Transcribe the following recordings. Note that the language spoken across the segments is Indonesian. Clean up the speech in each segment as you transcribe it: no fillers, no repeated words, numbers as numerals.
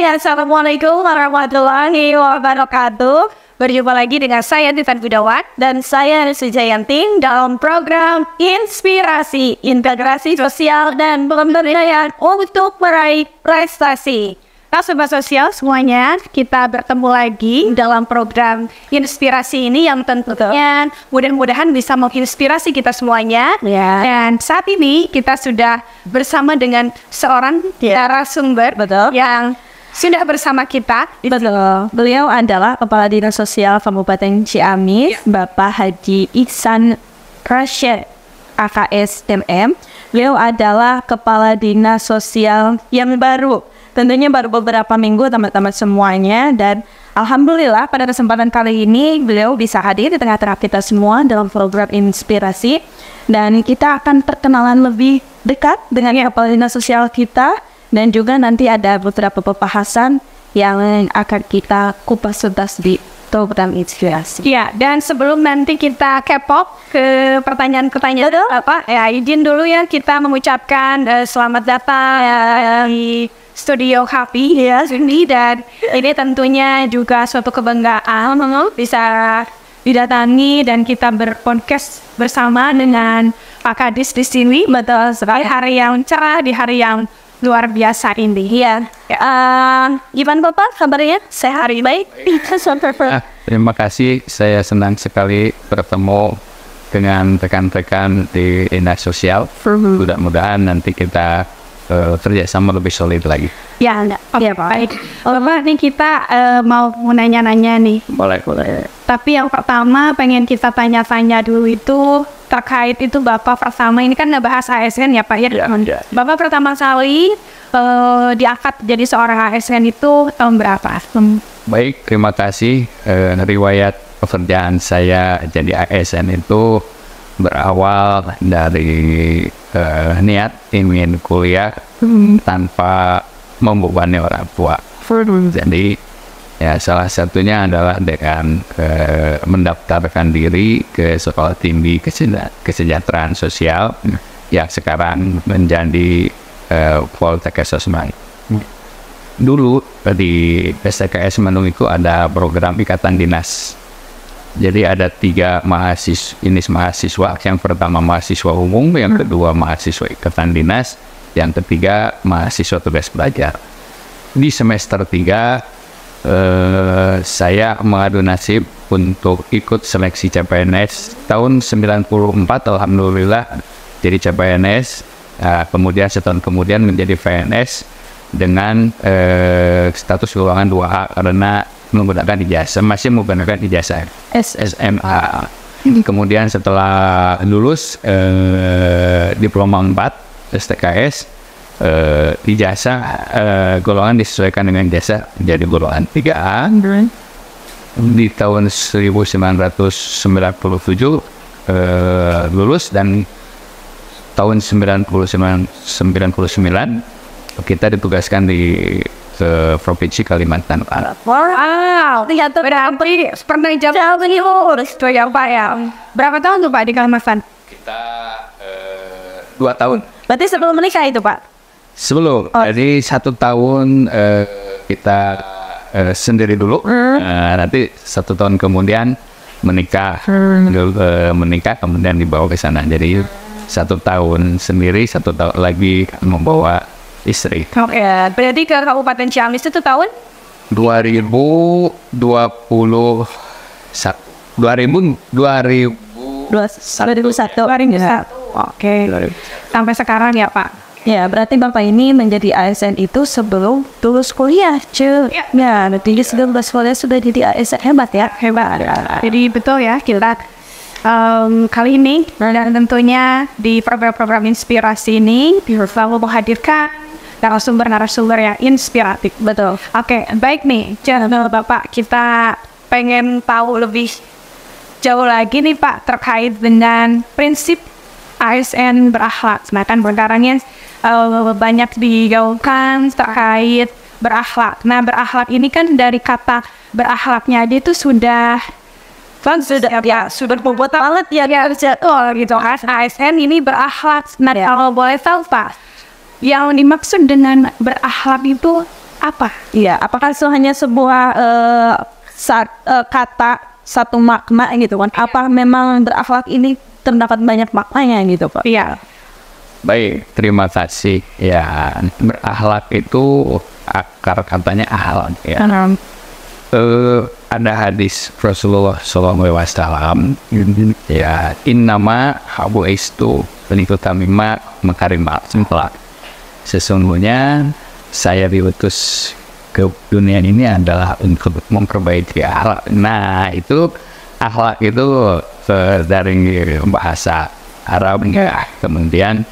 Assalamualaikum warahmatullahi wabarakatuh. Berjumpa lagi dengan saya Titan Gudawan dan saya Sujayanti dalam program Inspirasi, Integrasi Sosial dan Pemberdayaan untuk Meraih Prestasi. Nah, Sobat Sosial semuanya, kita bertemu lagi dalam program Inspirasi ini yang tentunya mudah-mudahan bisa menginspirasi kita semuanya. Dan saat ini kita sudah bersama dengan seorang narasumber yang sudah bersama kita. Betul. Beliau adalah Kepala Dinas Sosial Kabupaten Ciamis, Bapak Haji Ihsan Rashid, AKS MM. Beliau adalah Kepala Dinas Sosial yang baru. Tentunya baru beberapa minggu teman-teman semuanya. Dan alhamdulillah pada kesempatan kali ini beliau bisa hadir di tengah-tengah kita semua dalam program Inspirasi. Dan kita akan perkenalan lebih dekat dengan Kepala Dinas Sosial kita. Dan juga nanti ada beberapa pembahasan yang akan kita kupas tuntas di program Inspirasi. Ya, dan sebelum nanti kita K-pop ke pertanyaan-pertanyaan izin dulu ya kita mengucapkan selamat datang di Studio Happy ini, dan ini tentunya juga suatu kebanggaan bisa didatangi dan kita berpodcast bersama dengan Pak Kadis di sini. Betul sekali, hari yang cerah di hari yang luar biasa ini. Gimana Bapak kabarnya? Sehat baik? Terima kasih, saya senang sekali bertemu dengan rekan-rekan di Dinas Sosial. Mudah-mudahan nanti kita kerjasama lebih solid lagi. Baik. Bapak, nih kita mau nanya-nanya nih. Boleh. Tapi yang pertama pengen kita tanya-tanya dulu itu terkait itu Bapak pertama ini kan ngebahas ASN ya Pak ya. Bapak pertama kali diangkat jadi seorang ASN itu tahun berapa? Baik, terima kasih. Riwayat pekerjaan saya jadi ASN itu berawal dari niat ingin kuliah tanpa membebani orang tua. Jadi ya salah satunya adalah dengan mendaftarkan diri ke Sekolah Tinggi Kesejahteraan Sosial yang sekarang menjadi Poltekkes Sosmai. Dulu di PSTKS Manung itu ada program ikatan dinas. Jadi ada 3 mahasiswa. Yang pertama mahasiswa umum, yang kedua mahasiswa ikatan dinas, yang ketiga mahasiswa tugas belajar. Di semester 3 saya mengadu nasib untuk ikut seleksi CPNS tahun 94. Alhamdulillah jadi CPNS. Kemudian setahun kemudian menjadi PNS dengan status golongan 2A karena menggunakan ijazah, masih menggunakan ijazah SMA. Kemudian setelah lulus diploma 4 STKS, ijazah golongan disesuaikan dengan ijazah menjadi golongan 3A. Di tahun 1997 lulus, dan tahun 1999 kita ditugaskan di Provinsi Kalimantan Barat. Wow, ternyata berarti pernah jauh ini itu ya Pak ya. Berapa tahun tuh Pak di Kalimantan? Kita 2 tahun. Berarti sebelum menikah itu Pak? Sebelum, jadi 1 tahun kita sendiri dulu. Nanti 1 tahun kemudian menikah, kemudian dibawa ke sana. Jadi 1 tahun sendiri, 1 tahun lagi membawa istri. Berarti ke Kabupaten Ciamis itu tahun? 2021. Sampai sekarang ya Pak? Ya, berarti Bapak ini menjadi ASN itu sebelum lulus kuliah, Ya, nanti sebelum lulus kuliah sudah jadi ASN, hebat ya? Hebat. Jadi betul ya, kita kali ini dan tentunya di program Inspirasi ini selalu menghadirkan narasumber yang inspiratif. Betul. Oke, baik nih. Jangan Bapak, kita pengen tahu lebih jauh lagi nih Pak terkait dengan prinsip ASN berakhlak. Nah kan sekarangnya banyak digaungkan terkait berakhlak. Nah berakhlak ini kan dari kata berakhlaknya aja itu sudah bobot banget ya gitu kan. ASN ini berakhlak. Nah kalau boleh tahu Pak, yang dimaksud dengan berakhlak itu apa? Iya, apakah itu hanya sebuah kata satu makna gitu kan? Apa memang berakhlak ini terdapat banyak maknanya gitu Pak? Iya. Baik, terima kasih. Ya, berakhlak itu akar katanya akhlak ya. Ada hadis Rasulullah SAW ya, innama habuistu benikutamima makarimat sempla. Sesungguhnya saya diutus ke dunia ini adalah untuk memperbaiki akhlak. Nah, itu akhlak itu dari bahasa Arab ya. Kemudian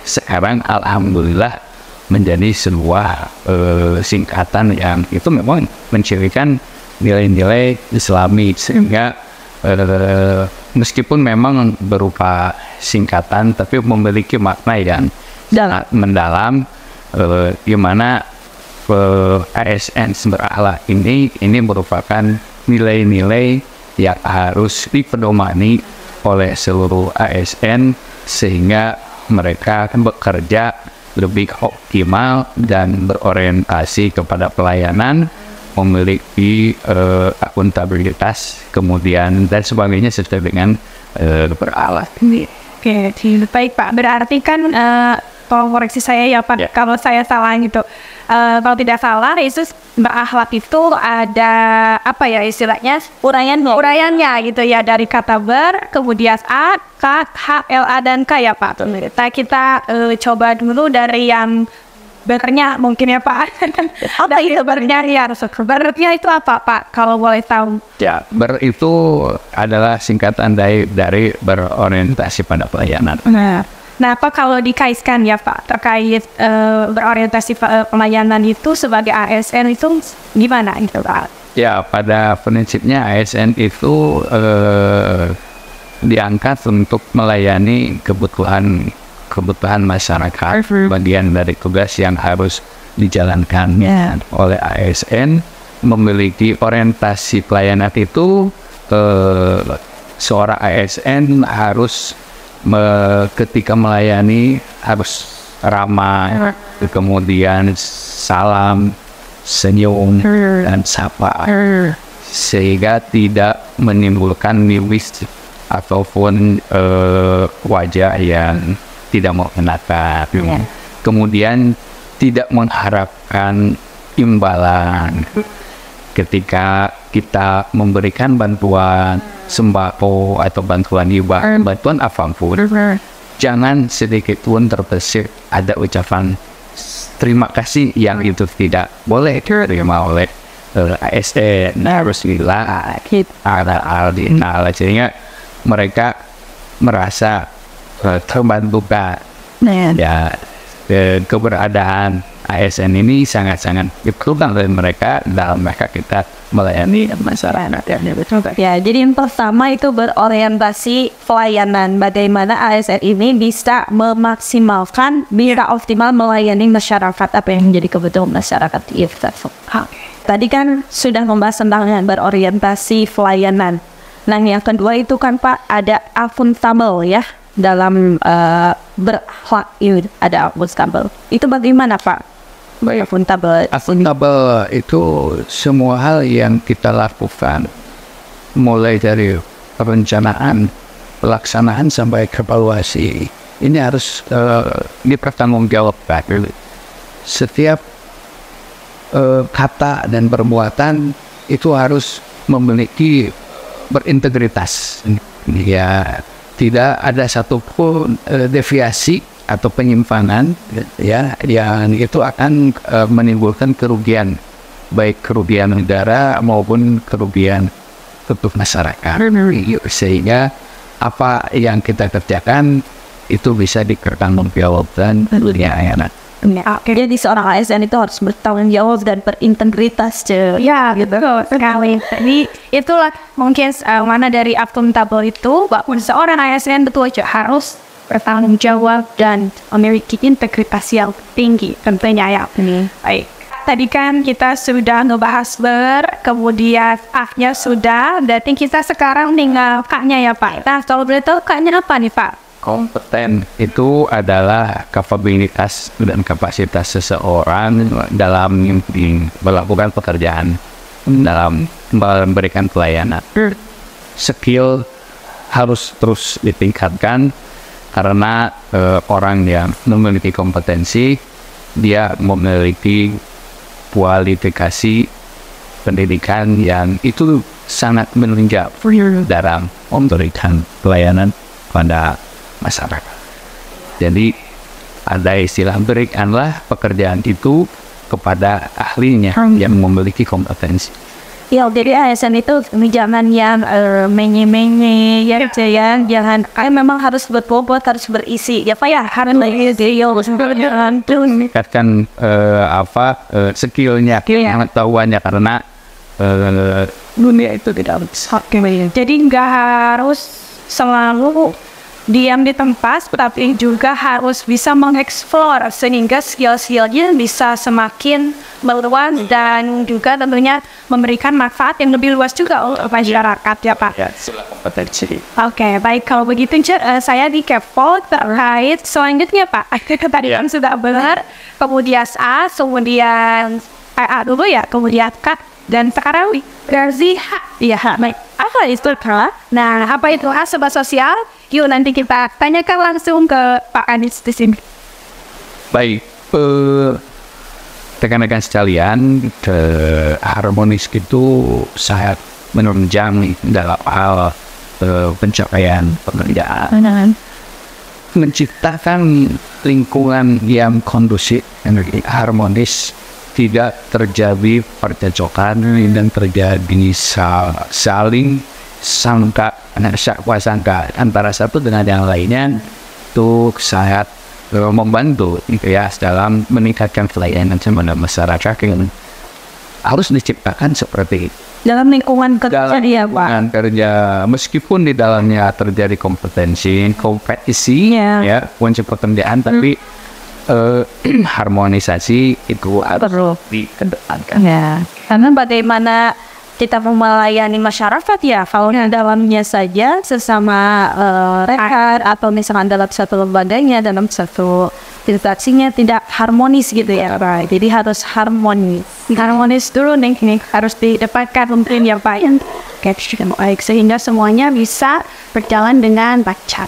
sekarang alhamdulillah menjadi sebuah singkatan yang itu memang mencirikan nilai-nilai Islami, sehingga meskipun memang berupa singkatan tapi memiliki makna yang sangat mendalam, di mana ASN berakhlak ini merupakan nilai-nilai yang harus dipedomani oleh seluruh ASN sehingga mereka bekerja lebih optimal dan berorientasi kepada pelayanan, memiliki akuntabilitas, kemudian dan sebagainya sesuai dengan berakhlak ini. Oke, baik Pak. Berarti kan tolong koreksi saya ya Pak, kalau saya salah gitu. Kalau tidak salah, Yesus berakhlak itu ada apa ya istilahnya? Uraiannya gitu ya, dari kata ber, kemudian a, k, h, l, a dan k ya Pak. Kita coba dulu dari yang bernya mungkin ya Pak. Apa itu bernya ya? Bernya itu apa Pak? Kalau boleh tahu. Ya, ber itu adalah singkatan dari berorientasi pada pelayanan. Nah, Pak, kalau dikaitkan ya Pak terkait berorientasi pelayanan itu sebagai ASN itu gimana gitu Pak? Ya, pada prinsipnya ASN itu diangkat untuk melayani kebutuhan masyarakat, bagian dari tugas yang harus dijalankan oleh ASN. Memiliki orientasi pelayanan itu seorang ASN harus ketika melayani harus ramah, kemudian salam, senyum, dan sapa, sehingga tidak menimbulkan miris ataupun wajah yang tidak mengenakan. Kemudian tidak mengharapkan imbalan ketika kita memberikan bantuan sembako atau bantuan hibah, bantuan apapun, jangan sedikit pun terbesit ada ucapan terima kasih yang itu tidak boleh diterima oleh ASN. Harus sehingga mereka merasa terbantukan. Ya, keberadaan ASN ini sangat-sangat diperlukan oleh mereka dalam mereka kita melayani masyarakat. Ya, jadi yang pertama itu berorientasi pelayanan. Bagaimana ASN ini bisa memaksimalkan, bisa optimal melayani masyarakat, apa yang menjadi kebutuhan masyarakat itu. Tadi kan sudah membahas tentang berorientasi pelayanan. Nah, yang kedua itu kan Pak ada akuntabel ya. Dalam berakhlak ini ada akuntabel. Itu bagaimana Pak? Akuntabel itu semua hal yang kita lakukan, mulai dari perencanaan, pelaksanaan sampai evaluasi. Ini harus dipertanggungjawabkan. Setiap kata dan perbuatan itu harus memiliki berintegritas. Ya, tidak ada satupun deviasi atau penyimpangan ya yang itu akan menimbulkan kerugian, baik kerugian negara maupun kerugian untuk masyarakat. Sehingga apa yang kita kerjakan itu bisa dipertanggungjawabkan ya. Jadi seorang ASN itu harus bertanggung jawab dan berintegritas. Ya, betul sekali. Jadi itulah mungkin mana dari akuntabel itu bahwa seorang ASN betul harus bertanggung jawab dan memiliki integritas yang tinggi tentunya ya. Baik. Tadi kan kita sudah ngebahas kemudian A-nya sudah, berarti kita sekarang tinggal K-nya ya Pak. Nah, kalau boleh tahu K-nya apa nih Pak? Kompeten itu adalah kapabilitas dan kapasitas seseorang dalam melakukan pekerjaan, dalam memberikan pelayanan. Skill harus terus ditingkatkan karena orang yang memiliki kompetensi, dia memiliki kualifikasi pendidikan yang itu sangat menunjang dalam memberikan pelayanan pada masyarakat. Jadi ada istilah berikanlah pekerjaan itu kepada ahlinya yang memiliki kompetensi. Ya, jadi ASN itu jangan yang menye-menye, ya, jangan memang harus berbobot, harus berisi. Ya, Pak ya, harus meningkatkan skillnya, pengetahuannya karena dunia itu tidak bisa. Jadi nggak harus selalu diam di tempat, tapi juga harus bisa mengeksplor sehingga skill-skillnya bisa semakin meluas dan juga tentunya memberikan manfaat yang lebih luas juga untuk masyarakat ya Pak. Ya, sila kompetensi. Oke, baik kalau begitu saya di kepo terkait selanjutnya Pak. Tadi kan sudah benar, kemudian A, kemudian A dulu ya, kemudian K, dan sekarang versi H. Iya, baik. Apa itu H? Nah, apa itu H sebab sosial? Yuk nanti kita tanyakan langsung ke Pak Anies di sini. Baik, rekan-rekan sekalian, harmonis itu sangat menunjang dalam hal pencapaian pekerjaan. Menciptakan lingkungan yang kondusif, harmonis, tidak terjadi percecokan dan terjadi saling sangka antara satu dengan yang lainnya, itu sangat membantu ya dalam meningkatkan pelayanan kepada masyarakat yang harus diciptakan seperti itu. Dalam lingkungan kerja dia, Pak. Lingkungan kerja, meskipun di dalamnya terjadi kompetisi, ya, kunci pekerjaan, tapi harmonisasi itu harus dikedepankan. Ya, karena bagaimana kita melayani masyarakat ya, kalau dalamnya saja sesama rekan atau misalkan dalam satu lembaganya, dalam satu interaksinya tidak harmonis gitu ya, Pak. Jadi harus harmonis. Harmonis dulu nih, harus didapatkan mungkin ya Pak. Baik, sehingga semuanya bisa berjalan dengan lancar.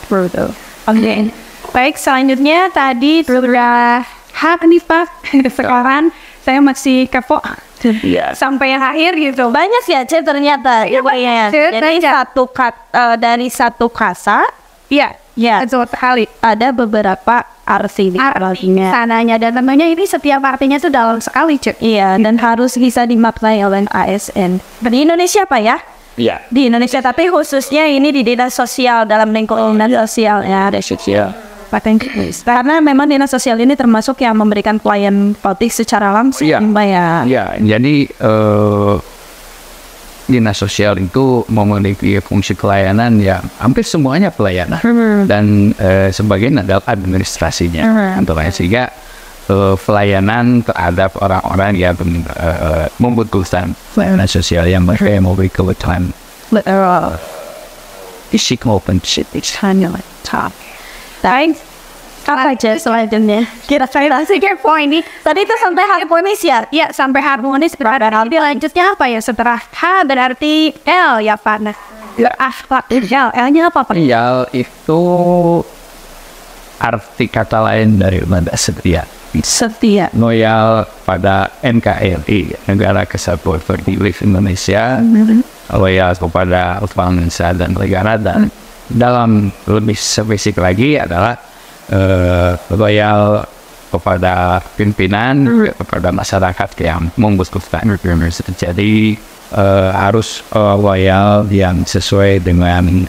Oke. Baik, selanjutnya tadi sudah nih Pak. Sekarang saya masih kepo. Sampai yang akhir gitu. Banyak ya ternyata. Dari satu kasa, ya, betul sekali. Ada beberapa artinya. Sananya dan tentunya ini setiap artinya itu dalam sekali, Cek. Iya, dan harus bisa dimaknai oleh ASN. Di Indonesia Pak ya? Iya. Di Indonesia, tapi khususnya ini di dinas sosial, dalam lingkungan sosial ya. Ada sosial. Karena memang dinas sosial ini termasuk yang memberikan pelayanan publik secara langsung, Mbak ya. Iya, jadi dinas sosial itu memiliki fungsi pelayanan yang hampir semuanya pelayanan dan sebagian adalah administrasinya, sehingga pelayanan terhadap orang-orang yang membutuhkan pelayanan sosial yang mereka memiliki kebutuhan fisik maupun psikis. Baik, apa aja selanjutnya? Kira-kira sih poin ini. Tadi itu sampai harmonis ya? Ya, sampai harmonis berarti lanjutnya apa ya? Setelah H berarti L ya Pak. Nah, L-nya apa Pak? L itu arti kata lain dari setia. Setia. Loyal pada NKRI, Negara Kesatuan Republik Indonesia. Loyal kepada bangsa dan negara, dan dalam lebih spesifik lagi adalah loyal kepada pimpinan, kepada masyarakat yang membutuhkan. Jadi harus loyal yang sesuai dengan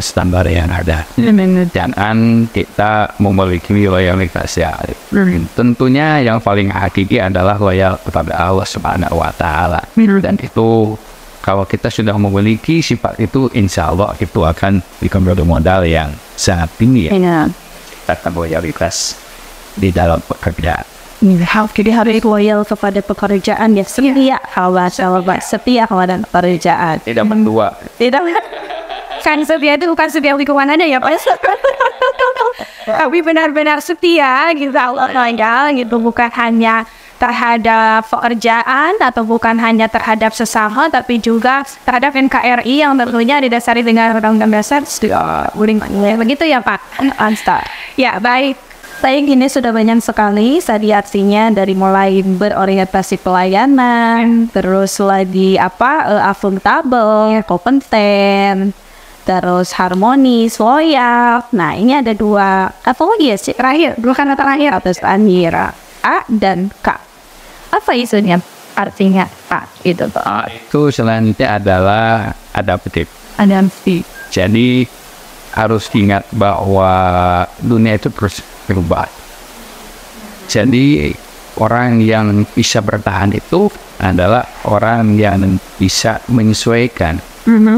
standar yang ada. Jangan kita memiliki loyalitas ya. Tentunya yang paling hakiki adalah loyal kepada Allah Subhanahu wa Ta'ala. Dan itu kalau kita sudah memiliki sifat itu, insya Allah itu akan dikembali modal yang sangat tinggi ya. Tentang loyalitas di dalam pekerjaan. Jadi harus loyal kepada pekerjaan ya. Setia kepada pekerjaan. Tidak mendua. Tidak. Kan setia itu bukan setia lingkungan aja ya Pak. tapi benar-benar setia gitu Allah gitu, bukan hanya terhadap pekerjaan atau bukan hanya terhadap sesama, tapi juga terhadap NKRI yang tentunya didasari dengan Undang-Undang Dasar 45. Begitu ya Pak? Ansta. Ya, baik. Saya ini sudah banyak sekali tadi artinya dari mulai berorientasi pelayanan, terus lagi akuntabel, kompeten, terus harmonis, loyal. Nah ini ada 2, apa lagi ya sih? Terakhir, bukan terakhir. Atas Anira, A dan K. Apa isunya? Artinya Pak itu Pak. Itu selanjutnya adalah adaptif. Adaptif. Jadi harus ingat bahwa dunia itu terus berubah. Jadi orang yang bisa bertahan itu adalah orang yang bisa menyesuaikan,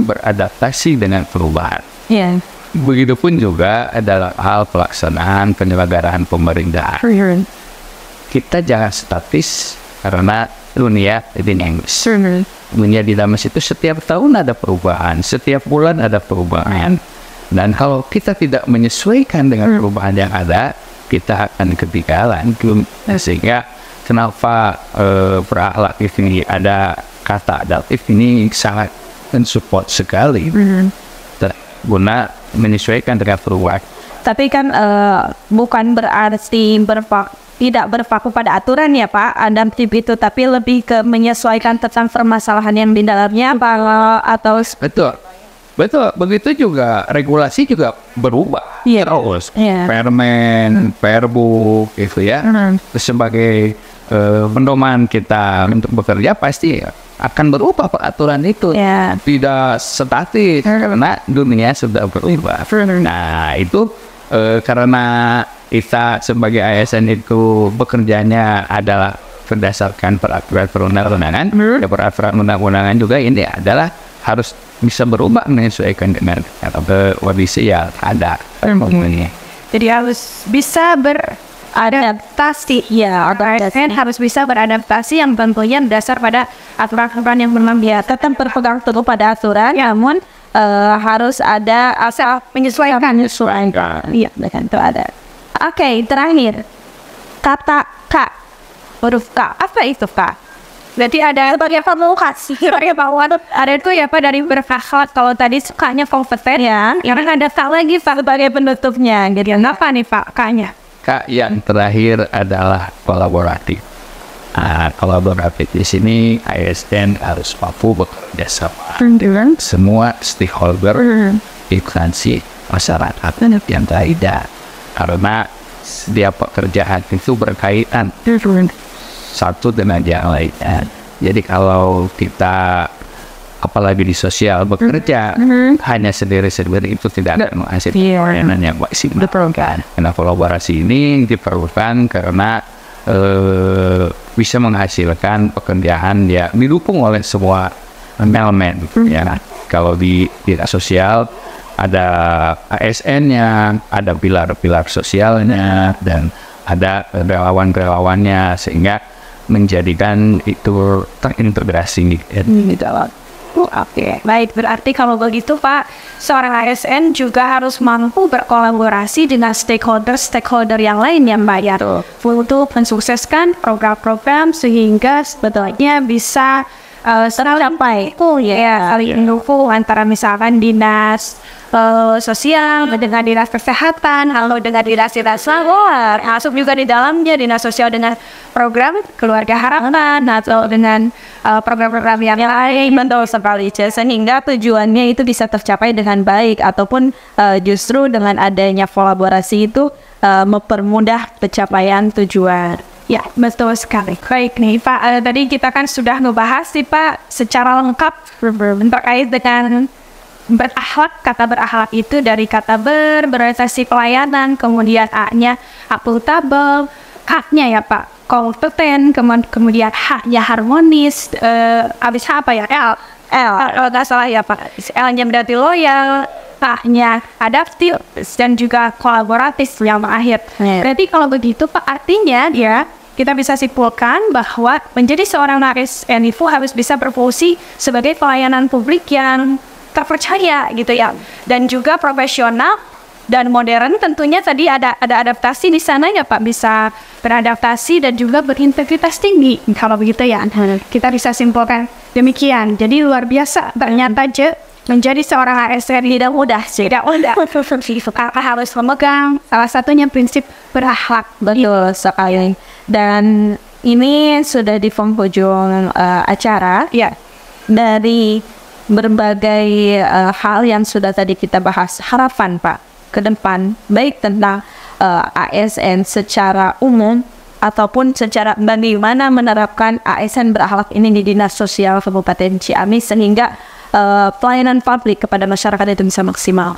beradaptasi dengan perubahan. Iya. Begitupun juga adalah hal pelaksanaan penyelenggaraan pemerintahan. Kita jangan statis karena dunia dinamis. Dunia dinamis itu setiap tahun ada perubahan, setiap bulan ada perubahan. Dan kalau kita tidak menyesuaikan dengan perubahan yang ada, kita akan ketinggalan. Sehingga kenapa berakhlak ini ada kata adaptif ini sangat mensupport sekali. Guna menyesuaikan dengan perubahan. Tapi kan bukan berarti tidak berpaku pada aturan ya Pak, adaptif itu, tapi lebih ke menyesuaikan tentang permasalahan yang di dalamnya atau Betul, begitu juga regulasi juga berubah terus. Permen, Perbu gitu ya. Sebagai pedoman kita untuk bekerja pasti akan berubah peraturan itu. Tidak statis karena dunia sudah berubah. Nah itu karena kita sebagai ASN itu bekerjanya adalah berdasarkan peraturan perundang-undangan, peraturan undang-undangan juga ini adalah harus bisa berubah menyesuaikan dengan kondisi yang ada. Jadi harus bisa beradaptasi. Ya, harus bisa beradaptasi yang tentunya berdasar pada aturan-aturan yang berlaku. Tetap berpegang teguh pada aturan, namun harus ada asal menyesuaikan. Iya, dengan itu ada. Oke, terakhir kata K, huruf K. Apa itu K? Berarti ada sebagai provokasi, sebagai bahwa ada itu ya Pak dari berakhlak. Kalau tadi sukanya kompeten ya, yang ada K lagi Pak sebagai penutupnya. Jadi apa nih Pak K-nya? K yang terakhir adalah kolaboratif. Kolaboratif di sini ASN harus mampu bekerja sama semua stakeholder, instansi masyarakat yang tidak, karena setiap pekerjaan itu berkaitan satu dengan yang lainnya. Jadi kalau kita apalagi di sosial bekerja hanya sendiri-sendiri itu tidak akan menghasilkan yang maksimal. Karena kolaborasi ini diperlukan karena bisa menghasilkan pekerjaan yang didukung oleh semua elemen. Ya, kalau di dinas sosial ada ASN-nya, ada pilar-pilar sosialnya, dan ada relawan-relawannya, sehingga menjadikan itu terintegrasi di dalam. Oke, baik. Berarti kalau begitu Pak, seorang ASN juga harus mampu berkolaborasi dengan stakeholder yang lain yang bayar untuk mensukseskan program-program sehingga sebetulnya bisa sampai saling mendukung antara misalkan dinas sosial dengan dinas kesehatan, lalu dengan dinas luar, masuk juga di dalamnya dinas sosial dengan program keluarga harapan atau dengan program-program yang lain. Betul sekali, sehingga tujuannya itu bisa tercapai dengan baik, ataupun justru dengan adanya kolaborasi itu mempermudah pencapaian tujuan. Ya, betul sekali. Baik nih Pak, tadi kita kan sudah ngebahas nih Pak secara lengkap terkait dengan berakhlak. Kata berakhlak itu dari kata berorientasi pelayanan, kemudian A-nya akuntabel, K-nya ya Pak kompeten, kemudian H-nya harmonis, habis H apa ya? L nggak salah ya Pak. L-nya berarti loyal, K-nya adaptif, dan juga kolaboratif yang terakhir. Berarti kalau begitu Pak, artinya ya kita bisa simpulkan bahwa menjadi seorang ASN itu harus bisa berfungsi sebagai pelayanan publik yang terpercaya gitu ya, dan juga profesional dan modern. Tentunya tadi ada adaptasi di sana ya Pak, bisa beradaptasi dan juga berintegritas tinggi. Kalau begitu ya, kita bisa simpulkan demikian. Jadi luar biasa ternyata menjadi seorang ASN tidak mudah sih. Tidak mudah. Karena harus memegang salah satunya prinsip berakhlak. Betul sekali. Dan ini sudah di penghujung acara. Ya. Dari berbagai hal yang sudah tadi kita bahas, harapan Pak ke depan, baik tentang ASN secara umum ataupun secara bagaimana menerapkan ASN berakhlak ini di Dinas Sosial Kabupaten Ciamis sehingga pelayanan publik kepada masyarakat itu bisa maksimal.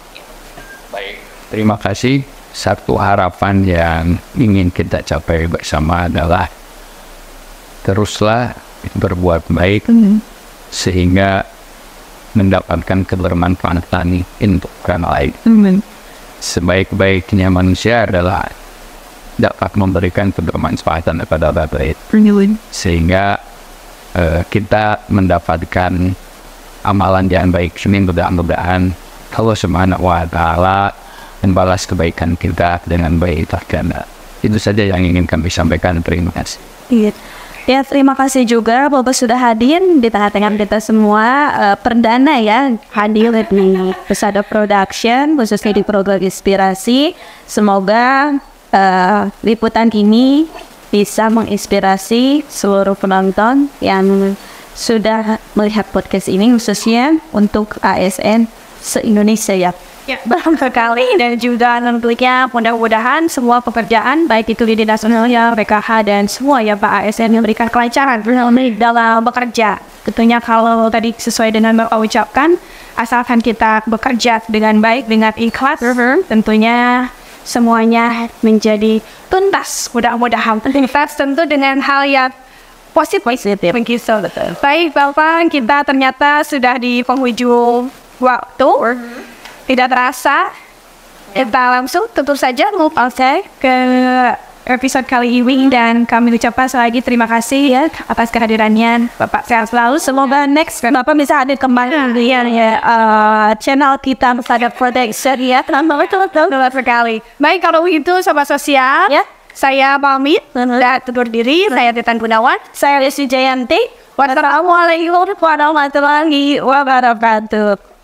Baik, terima kasih. Satu harapan yang ingin kita capai bersama adalah teruslah berbuat baik sehingga mendapatkan kebermanfaatan untuk orang lain. Sebaik-baiknya manusia adalah dapat memberikan kebermanfaatan kepada orang lain, sehingga kita mendapatkan amalan yang baik. Ini mudah-mudahan Allah Subhanahu wa Ta'ala membalas kebaikan kita dengan baik. Karena itu saja yang ingin kami sampaikan. Terima kasih. Ya, terima kasih juga Bapak sudah hadir di tengah-tengah kita semua. Perdana ya hadir di Pesada Production khususnya di program Inspirasi. Semoga liputan ini bisa menginspirasi seluruh penonton yang sudah melihat podcast ini, khususnya untuk ASN se-Indonesia ya. Ya, betul sekali. Dan juga tentunya mudah-mudahan semua pekerjaan baik itu di Dinas Sosial, PKH dan semua ya Pak ASN memberikan kelancaran dalam bekerja. Tentunya kalau tadi sesuai dengan Bapak ucapkan, asalkan kita bekerja dengan baik, dengan ikhlas, tentunya semuanya menjadi tuntas. Mudah-mudahan tuntas tentu dengan hal yang positif. Begitu. Baik Bapak, kita ternyata sudah di penghujung waktu. Tidak terasa, kita langsung tutup saja ke episode kali ini dan kami ucapkan sekali lagi terima kasih ya atas kehadirannya Bapak. Sehat selalu. Semoga next Bapak bisa hadir kembali ya channel kita Pesada Production ya. Betul sekali. Baik, kalau begitu Sobat Sosial, ya, saya pamit dan tutur diri. Saya Titan Gunawan. Saya Lesti Jayanti. Wassalamualaikum warahmatullahi wabarakatuh.